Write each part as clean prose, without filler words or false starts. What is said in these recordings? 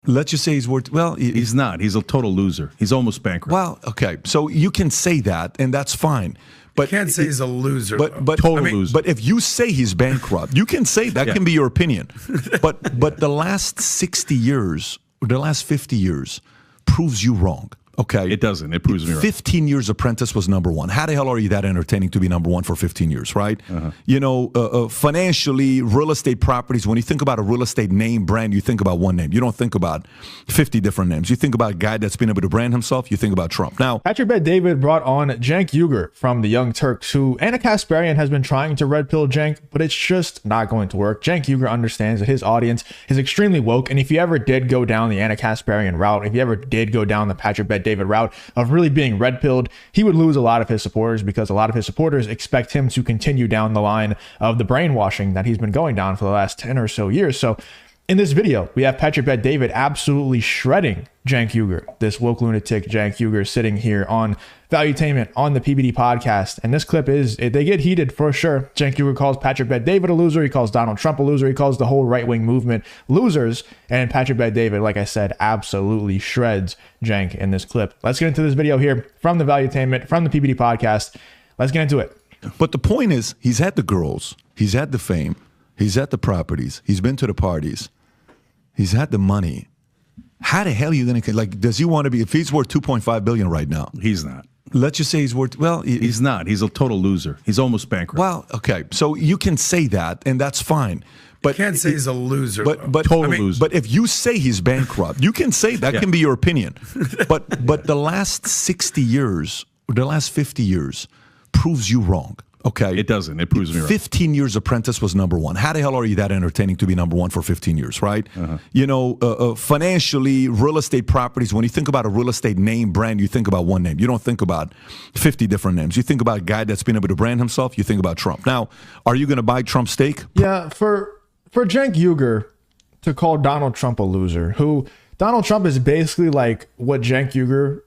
Let's just say he's worth, well, He's not. He's a total loser. He's almost bankrupt. well, okay. So you can say that, and that's fine. But Can't say he's a loser. But Total loser. But if you say he's bankrupt, you can say that can be your opinion. But the last 60 years, or the last 50 years, proves you wrong. Okay, It doesn't. It proves me wrong. 15 years Apprentice was number one. How the hell are you that entertaining to be number one for 15 years, right? You know, financially, real estate properties, when you think about a real estate name brand, you think about one name. You don't think about 50 different names. You think about a guy that's been able to brand himself, you think about Trump. Now, Patrick Bet David brought on Cenk Uygur from the Young Turks, who Anna Kasparian has been trying to red pill Cenk, but it's just not going to work. Cenk Uygur understands that his audience is extremely woke, and if you ever did go down the Anna Kasparian route, if you ever did go down the Patrick Bet David route of really being red pilled, he would lose a lot of his supporters, because a lot of his supporters expect him to continue down the line of the brainwashing that he's been going down for the last 10 or so years. So in this video, we have Patrick Bet David absolutely shredding Cenk Uygur, this woke lunatic Cenk Uygur, sitting here on Valuetainment on the PBD podcast. And this clip they get heated for sure. Cenk Uygur calls Patrick Bet David a loser. He calls Donald Trump a loser. He calls the whole right-wing movement losers. And Patrick Bet David, like I said, absolutely shreds Cenk in this clip. Let's get into this video here from the Valuetainment, from the PBD podcast. Let's get into it. but the point is, he's had the girls, he's had the fame, he's had the properties, he's been to the parties, he's had the money. How the hell are you going to, like, does he want to be, if he's worth $2.5 billion right now? He's not. Let's just say he's worth, well, He's not. He's a total loser. He's almost bankrupt. well, okay. So you can say that, and that's fine. But Can't say he's a loser. But Total loser. But if you say he's bankrupt, you can say that can be your opinion. But the last 60 years, or the last 50 years, proves you wrong. Okay, It doesn't. It proves me wrong. 15 years Apprentice was number one. How the hell are you that entertaining to be number one for 15 years, right? You know, financially, real estate properties, when you think about a real estate name brand, you think about one name. You don't think about 50 different names. You think about a guy that's been able to brand himself, you think about Trump. Now, are you going to buy Trump's steak? Yeah, for Cenk Uygur to call Donald Trump a loser, who Donald Trump is basically like what Cenk Uygur,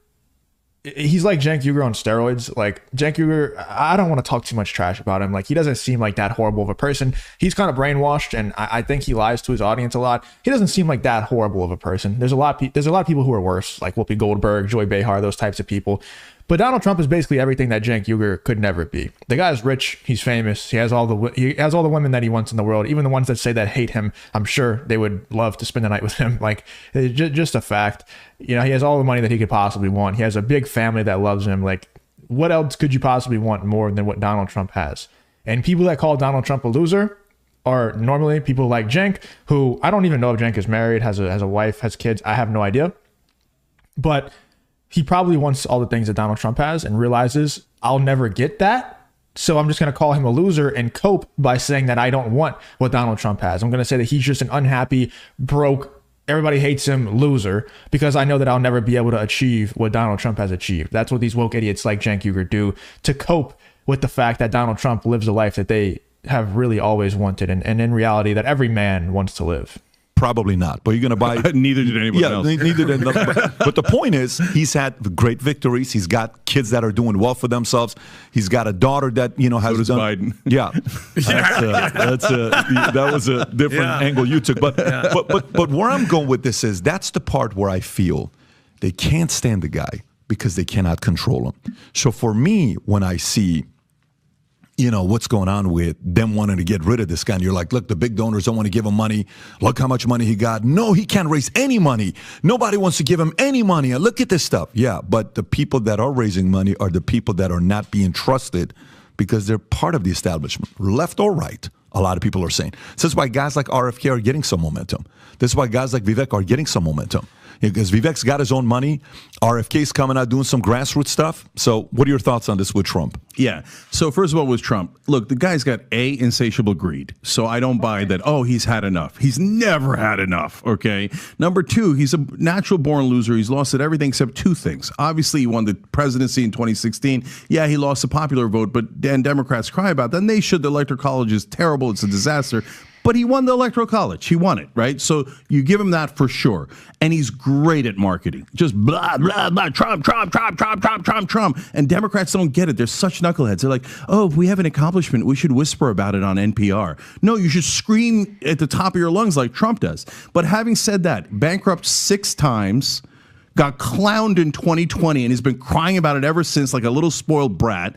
he's like Cenk Uygur on steroids. Like Cenk Uygur, I don't want to talk too much trash about him. Like, he doesn't seem like that horrible of a person. He's kind of brainwashed, and I think he lies to his audience a lot. He doesn't seem like that horrible of a person. There's a lot of people who are worse, like Whoopi Goldberg, Joy Behar, those types of people. But Donald Trump is basically everything that Cenk Uygur could never be. The guy's rich, he's famous, he has all the women that he wants in the world, even the ones that say that hate him. I'm sure they would love to spend the night with him. Like, it's just a fact. You know, he has all the money that he could possibly want. He has a big family that loves him. Like, what else could you possibly want more than what Donald Trump has? And people that call Donald Trump a loser are normally people like Cenk, who I don't even know if Cenk is married, has a wife, has kids. I have no idea. But he probably wants all the things that Donald Trump has and realizes, I'll never get that. So I'm just going to call him a loser and cope by saying that I don't want what Donald Trump has. I'm going to say that he's just an unhappy, broke, everybody hates him loser, because I know that I'll never be able to achieve what Donald Trump has achieved. That's what these woke idiots like Cenk Uygur do to cope with the fact that Donald Trump lives a life that they have really always wanted, and in reality that every man wants to live. Probably not, but you're going to buy. Neither did anyone else. Neither did. But the point is, he's had great victories. He's got kids that are doing well for themselves. He's got a daughter that has so does done. Biden. Yeah, that was a different angle you took. But where I'm going with this is, that's the part where I feel they can't stand the guy because they cannot control him. So for me, when I see, what's going on with them wanting to get rid of this guy, and you're like, look, the big donors don't want to give him money. Look how much money he got. No, he can't raise any money. Nobody wants to give him any money. And look at this stuff. Yeah, but the people that are raising money are the people that are not being trusted because they're part of the establishment, left or right. A lot of people are saying. So that's why guys like RFK are getting some momentum. This is why guys like Vivek are getting some momentum. Because Vivek's got his own money. RFK's coming out doing some grassroots stuff. So what are your thoughts on this with Trump? Yeah. So first of all, with Trump, look, the guy's got insatiable greed. So I don't buy that, he's had enough. He's never had enough, okay? Number two, he's a natural born loser. He's lost at everything except two things. Obviously, he won the presidency in 2016. Yeah, he lost the popular vote, but then Democrats cry about that. And they should. The electoral college is terrible. It's a disaster. But he won the Electoral College. He won it, right? So you give him that for sure. And he's great at marketing. Just blah, blah, blah, Trump, Trump, Trump, Trump, Trump, Trump, Trump. And Democrats don't get it. They're such knuckleheads. They're like, oh, if we have an accomplishment, we should whisper about it on NPR. No, you should scream at the top of your lungs like Trump does. But having said that, bankrupt 6 times, got clowned in 2020, and he's been crying about it ever since, like a little spoiled brat.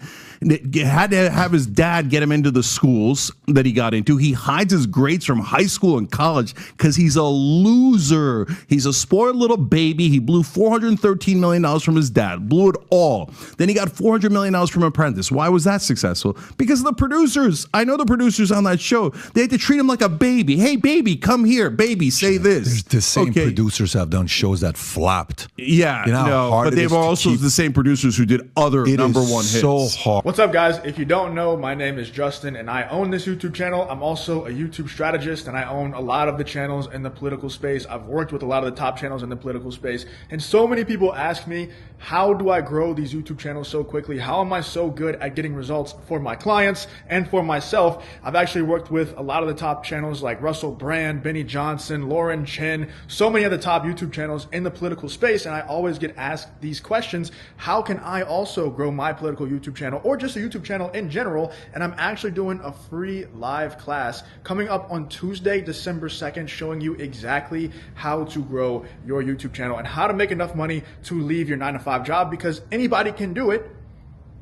Had to have his dad get him into the schools that he got into. He hides his grades from high school and college because he's a loser. He's a spoiled little baby. He blew $413 million from his dad, blew it all. Then he got $400 million from Apprentice. Why was that successful? Because of the producers. I know the producers on that show. They had to treat him like a baby. Hey, baby, come here. Baby, say this. There's the same producers have done shows that flopped. Yeah, you know no, but they were also the same producers who did other number one hits. So hard. What's up, guys? If you don't know, my name is Justin, and I own this YouTube channel. I'm also a YouTube strategist, and I own a lot of the channels in the political space. I've worked with a lot of the top channels in the political space, and so many people ask me, how do I grow these YouTube channels so quickly? How am I so good at getting results for my clients and for myself? I've actually worked with a lot of the top channels like Russell Brand, Benny Johnson, Lauren Chin, so many of the top YouTube channels in the political space, and I always get asked these questions. How can I also grow my political YouTube channel or just a YouTube channel in general? And I'm actually doing a free live class coming up on Tuesday, December 2nd, showing you exactly how to grow your YouTube channel and how to make enough money to leave your 9-to-5 job, because anybody can do it.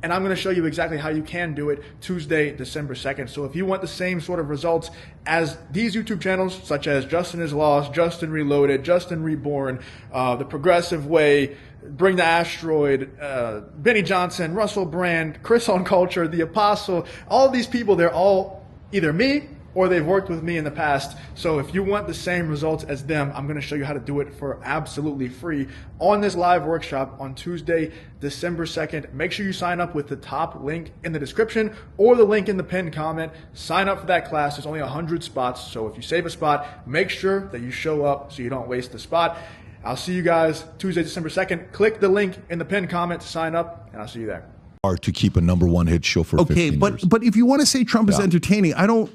And I'm going to show you exactly how you can do it Tuesday, December 2nd. So if you want the same sort of results as these YouTube channels, such as Justin is Lost, Justin Reloaded, Justin Reborn, The Progressive Way, Bring the Asteroid, Benny Johnson, Russell Brand, Chris on Culture, The Apostle, all these people, they're all either me or they've worked with me in the past. So if you want the same results as them, I'm going to show you how to do it for absolutely free on this live workshop on Tuesday, December 2nd. Make sure you sign up with the top link in the description or the link in the pinned comment. Sign up for that class. There's only 100 spots. So if you save a spot, make sure that you show up so you don't waste the spot. I'll see you guys Tuesday, December 2nd. Click the link in the pinned comment to sign up, and I'll see you there. To keep a number one hit show for 15 years. But if you want to say Trump is entertaining, I don't.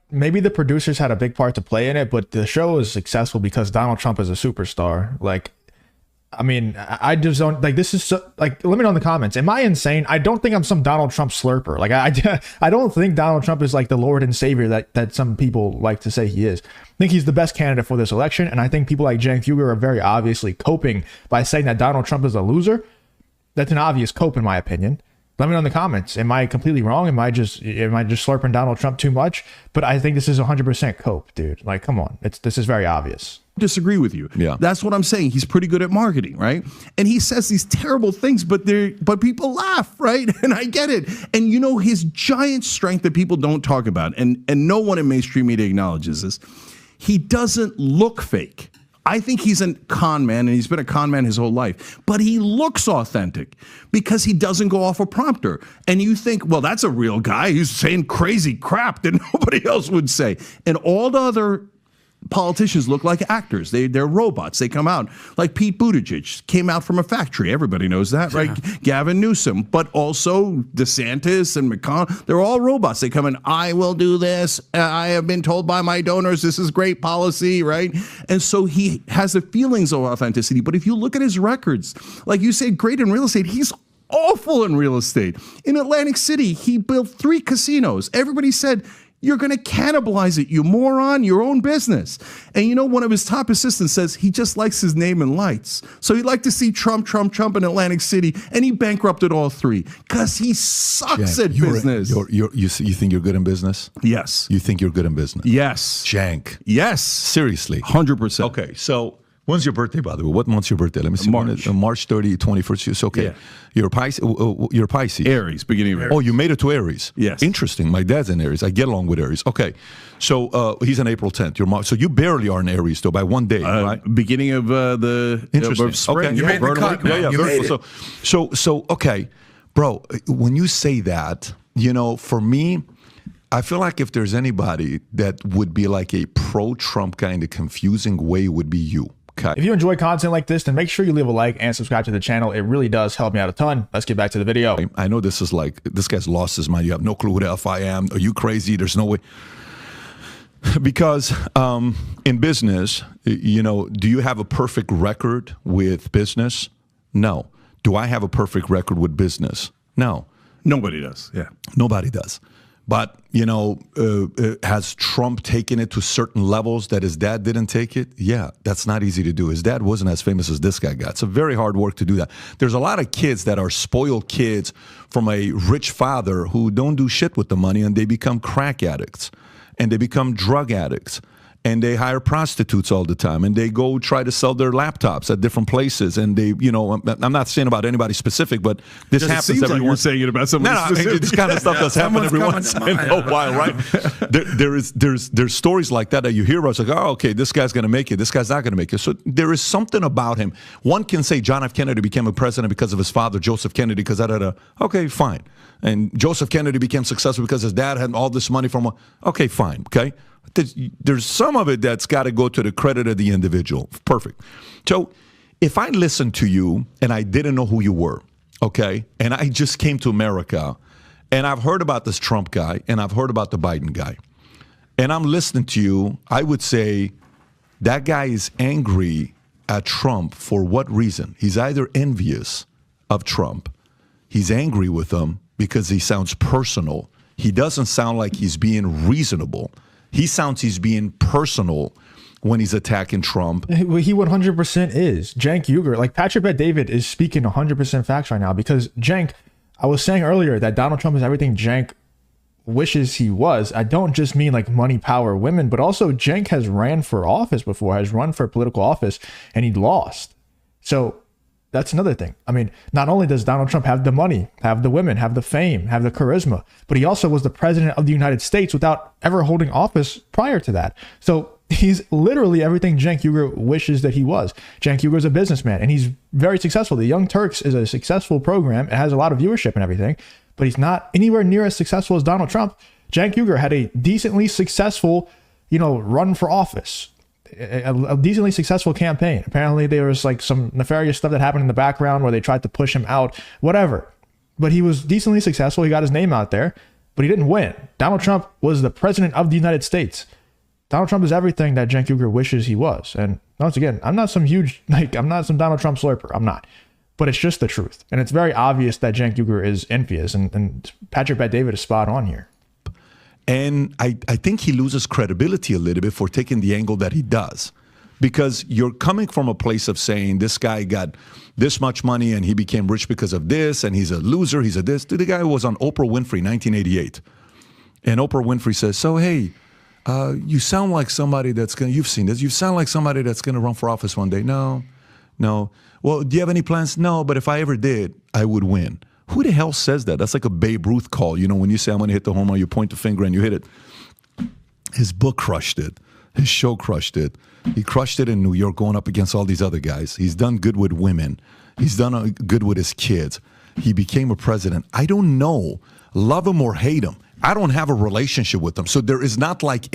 Maybe the producers had a big part to play in it, but the show is successful because Donald Trump is a superstar. Like, I mean, I just don't like this. Is so, like, let me know in the comments. Am I insane? I don't think I'm some Donald Trump slurper. Like, I don't think Donald Trump is like the Lord and Savior that some people like to say he is. I think he's the best candidate for this election, and I think people like Cenk Uygur are very obviously coping by saying that Donald Trump is a loser. That's an obvious cope, in my opinion. Let me know in the comments. Am I completely wrong? Am I just slurping Donald Trump too much? But I think this is 100% cope, dude. Like, come on. This is very obvious. Disagree with you. Yeah. That's what I'm saying. He's pretty good at marketing, right? And he says these terrible things, but people laugh, right? And I get it. And you know, his giant strength that people don't talk about, and no one in mainstream media acknowledges this, he doesn't look fake. I think he's a con man, and he's been a con man his whole life. But he looks authentic because he doesn't go off a prompter. And you think, well, that's a real guy. He's saying crazy crap that nobody else would say. And all the other politicians look like actors. They're robots. They come out like Pete Buttigieg came out from a factory. Everybody knows that, right? Yeah. Gavin Newsom, but also DeSantis and McConnell. They're all robots. They come in, I will do this. I have been told by my donors this is great policy, right? And so he has the feelings of authenticity. But if you look at his records, like you say, great in real estate, he's awful in real estate. In Atlantic City, he built 3 casinos. Everybody said, you're going to cannibalize it, you moron, your own business. And you know, one of his top assistants says he just likes his name in lights. So he'd like to see Trump in Atlantic City, and he bankrupted all 3 because he sucks at business. You think you're good in business? Yes. You think you're good in business? Yes. Cenk. Yes. Seriously? 100%. Okay, so when's your birthday, by the way? What month's your birthday? Let me see. March 30, 21st. It's okay. Yeah. You're a Pisces. Aries, beginning of Aries. Oh, you made it to Aries. Yes. Interesting. My dad's in Aries. I get along with Aries. Okay. So he's on April 10th. So you barely are in Aries, though, by one day, right? Beginning of the spring. Okay. You made the cut. Yeah. You made it. So, okay. Bro, when you say that, you know, for me, I feel like if there's anybody that would be like a pro-Trump kind of confusing way, it would be you. Okay. If you enjoy content like this, then make sure you leave a like and subscribe to the channel. It really does help me out a ton. Let's get back to the video. I know this is like, this guy's lost his mind. You have no clue who the F I am. Are you crazy? There's no way. Because in business, you know, do you have a perfect record with business? No. Do I have a perfect record with business? No. Nobody does. Yeah. Nobody does. But, you know, has Trump taken it to certain levels that his dad didn't take it? Yeah, that's not easy to do. His dad wasn't as famous as this guy got. It's a very hard work to do that. There's a lot of kids that are spoiled kids from a rich father who don't do shit with the money, and they become crack addicts, and they become drug addicts, and they hire prostitutes all the time, and they go try to sell their laptops at different places, and they, you know, I'm not saying about anybody specific, but this happens every every once. once. You're saying it about someone specific. This kind of stuff does happen every once in a while, right? There's stories like that you hear about. It's like, oh, okay, this guy's going to make it. This guy's not going to make it. So there is something about him. One can say John F. Kennedy became a president because of his father, Joseph Kennedy, because okay, fine. And Joseph Kennedy became successful because his dad had all this money from. Okay, fine. Okay. There's some of it that's got to go to the credit of the individual. Perfect. So if I listened to you and I didn't know who you were, okay, and I just came to America and I've heard about this Trump guy and I've heard about the Biden guy, and I'm listening to you, I would say that guy is angry at Trump for what reason? He's either envious of Trump, he's angry with him because he sounds personal. He doesn't sound like he's being reasonable. He sounds he's being personal when he's attacking Trump. He 100% is. Cenk Uygur, like Patrick Bet-David is speaking 100% facts right now, because Cenk, I was saying earlier that Donald Trump is everything Cenk wishes he was. I don't just mean like money, power, women, but also Cenk has ran for office before, has run for political office, and he lost. So that's another thing. I mean, not only does Donald Trump have the money, have the women, have the fame, have the charisma, but he also was the president of the United States without ever holding office prior to that. So he's literally everything Cenk Uygur wishes that he was. Cenk Uygur is a businessman, and he's very successful. The Young Turks is a successful program. It has a lot of viewership and everything, but he's not anywhere near as successful as Donald Trump. Cenk Uygur had a decently successful, you know, run for office. A decently successful campaign. Apparently there was like some nefarious stuff that happened in the background where they tried to push him out, whatever. But he was decently successful. He got his name out there, but he didn't win. Donald Trump was the president of the United States. Donald Trump is everything that Cenk Uygur wishes he was. And once again, I'm not some Donald Trump slurper. I'm not. But it's just the truth. And it's very obvious that Cenk Uygur is envious. And Patrick Bet-David is spot on here. And I think he loses credibility a little bit for taking the angle that he does, because you're coming from a place of saying this guy got this much money and he became rich because of this, and he's a loser, he's a this. The guy was on Oprah Winfrey 1988. And Oprah Winfrey says, so, hey, you sound like somebody that's going to, you've seen this, you sound like somebody that's going to run for office one day. No. Well, do you have any plans? No, but if I ever did, I would win. Who the hell says that? That's like a Babe Ruth call. You know, when you say, I'm going to hit the home run, you point the finger and you hit it. His book crushed it. His show crushed it. He crushed it in New York going up against all these other guys. He's done good with women. He's done good with his kids. He became a president. I don't know, love him or hate him. I don't have a relationship with him. So there is not like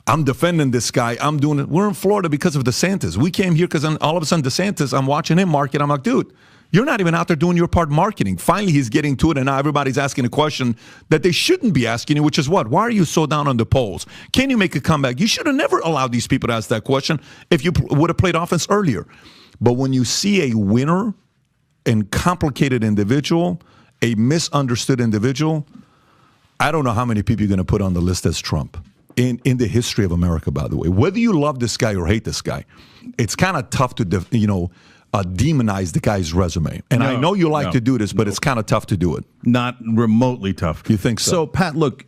I'm defending this guy, I'm doing it. We're in Florida because of DeSantis. We came here because all of a sudden DeSantis, I'm watching him market. I'm like, dude, you're not even out there doing your part marketing. Finally, he's getting to it, and now everybody's asking a question that they shouldn't be asking you, which is what? Why are you so down on the polls? Can you make a comeback? You should have never allowed these people to ask that question if you would have played offense earlier. But when you see a winner and complicated individual, a misunderstood individual, I don't know how many people you're going to put on the list as Trump. In the history of America, by the way. Whether you love this guy or hate this guy, it's kind of tough to, demonize the guy's resume. And I know you like to do this, but it's kind of tough to do it. Not remotely tough. You think so? So, Pat, look,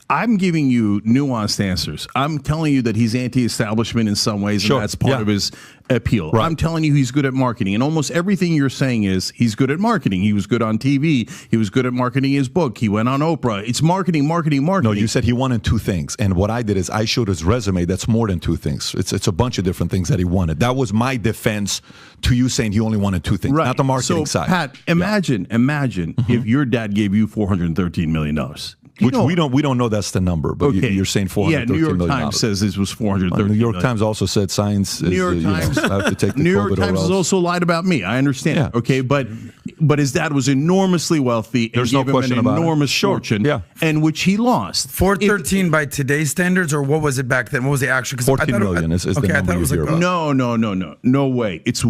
I'm giving you nuanced answers. I'm telling you that he's anti-establishment in some ways, and that's part of his appeal. Right. I'm telling you he's good at marketing, and almost everything you're saying is he's good at marketing. He was good on TV. He was good at marketing his book. He went on Oprah. It's marketing. No, you said he wanted two things, and what I did is I showed his resume. That's more than two things. It's a bunch of different things that he wanted. That was my defense to you saying he only wanted two things, not the marketing side. Pat, imagine if your dad gave you $413 million. Which we don't know that's the number, but you're saying 413 million. New York Times says this was 413 New York million. Times also said science is, New York Times, I have to take the New York COVID Times or has else. also lied about me. I understand. Yeah. Okay, but his dad was enormously wealthy. And There's no gave him question an about it. enormous Sure. fortune, Yeah. and which he lost. 413 by today's standards, or what was it back then? What was the actual? 14 million is the number I thought it was you like hear about. No way. It's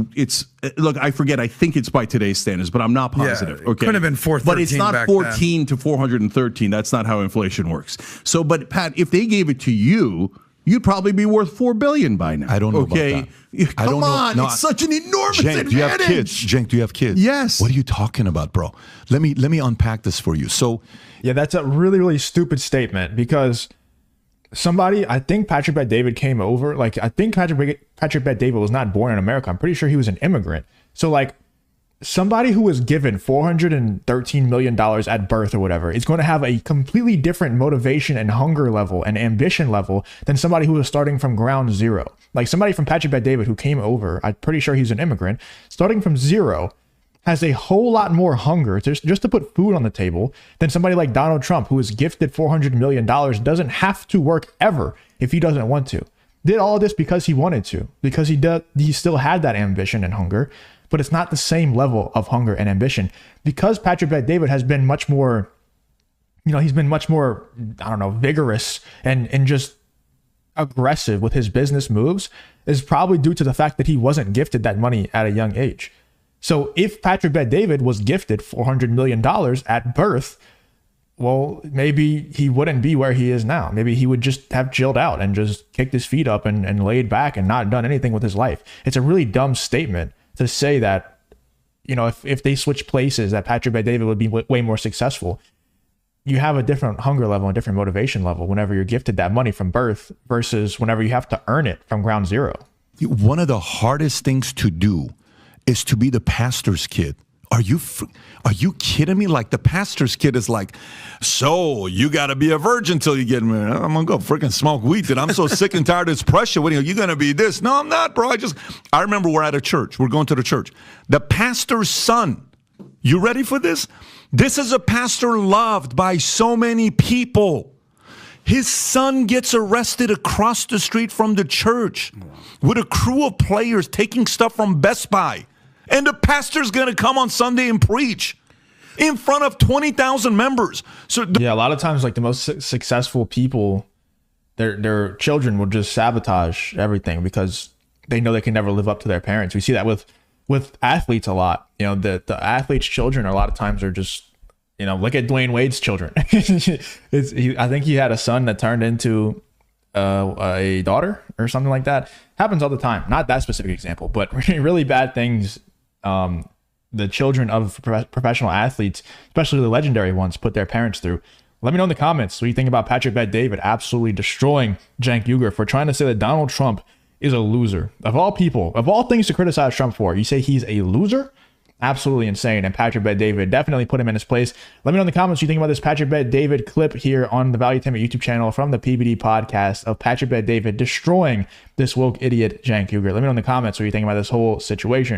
look. I forget. I think it's by today's standards, but I'm not positive. it Okay, could have been 413 but it's not back 14 to 413. That's not how inflation works. So, but Pat, if they gave it to you, you'd probably be worth $4 billion by now. I don't know okay? about that. Come I don't know. on, No, it's such an enormous Cenk, advantage. do you have kids? Cenk, do you have kids? Yes. What are you talking about, bro? Let me unpack this for you. So, Yeah, that's a really, really stupid statement because I think Patrick Bet-David came over. Like, I think Patrick Bet-David was not born in America. I'm pretty sure he was an immigrant. So, like, somebody who was given $413 million at birth or whatever is going to have a completely different motivation and hunger level and ambition level than somebody who was starting from ground zero. Like, somebody from Patrick Bet-David who came over, I'm pretty sure he's an immigrant, starting from zero, has a whole lot more hunger just to put food on the table than somebody like Donald Trump, who is gifted $400 million, doesn't have to work ever if he doesn't want to. Did all of this because he wanted to, because he still had that ambition and hunger, but it's not the same level of hunger and ambition. Because Patrick Bet-David has been much more, he's been much more, vigorous and just aggressive with his business moves, is probably due to the fact that he wasn't gifted that money at a young age. So if Patrick Bet-David was gifted $400 million at birth, well, maybe he wouldn't be where he is now. Maybe he would just have chilled out and just kicked his feet up and laid back and not done anything with his life. It's a really dumb statement to say that, if they switch places, that Patrick Bet-David would be way more successful. You have a different hunger level and different motivation level whenever you're gifted that money from birth versus whenever you have to earn it from ground zero. one of the hardest things to do is to be the pastor's kid. Are you kidding me? Like, the pastor's kid is like, so you got to be a virgin till you get married. I'm going to go freaking smoke weed. Dude. I'm so sick and tired of this pressure. What are you going to be this? No, I'm not, bro. I remember we're at a church. We're going to the church. The pastor's son. You ready for this? This is a pastor loved by so many people. His son gets arrested across the street from the church with a crew of players taking stuff from Best Buy. And the pastor's going to come on Sunday and preach in front of 20,000 members. So yeah, a lot of times, like, the most successful people, their children will just sabotage everything because they know they can never live up to their parents. We see that with athletes a lot. You know, the athletes' children a lot of times are just, you know, look at Dwayne Wade's children. I think he had a son that turned into a daughter or something like that. Happens all the time. Not that specific example, but really bad things. The children of professional athletes, especially the legendary ones, put their parents through. Let me know in the comments what you think about Patrick Bet-David absolutely destroying Cenk Uygur for trying to say that Donald Trump is a loser. Of all people, of all things to criticize Trump for, you say he's a loser? Absolutely insane. And Patrick Bet-David, definitely put him in his place. Let me know in the comments what you think about this Patrick Bet-David clip here on the Valuetainment YouTube channel from the PBD Podcast of Patrick Bet-David destroying this woke idiot Cenk Uygur. Let me know in the comments what you think about this whole situation.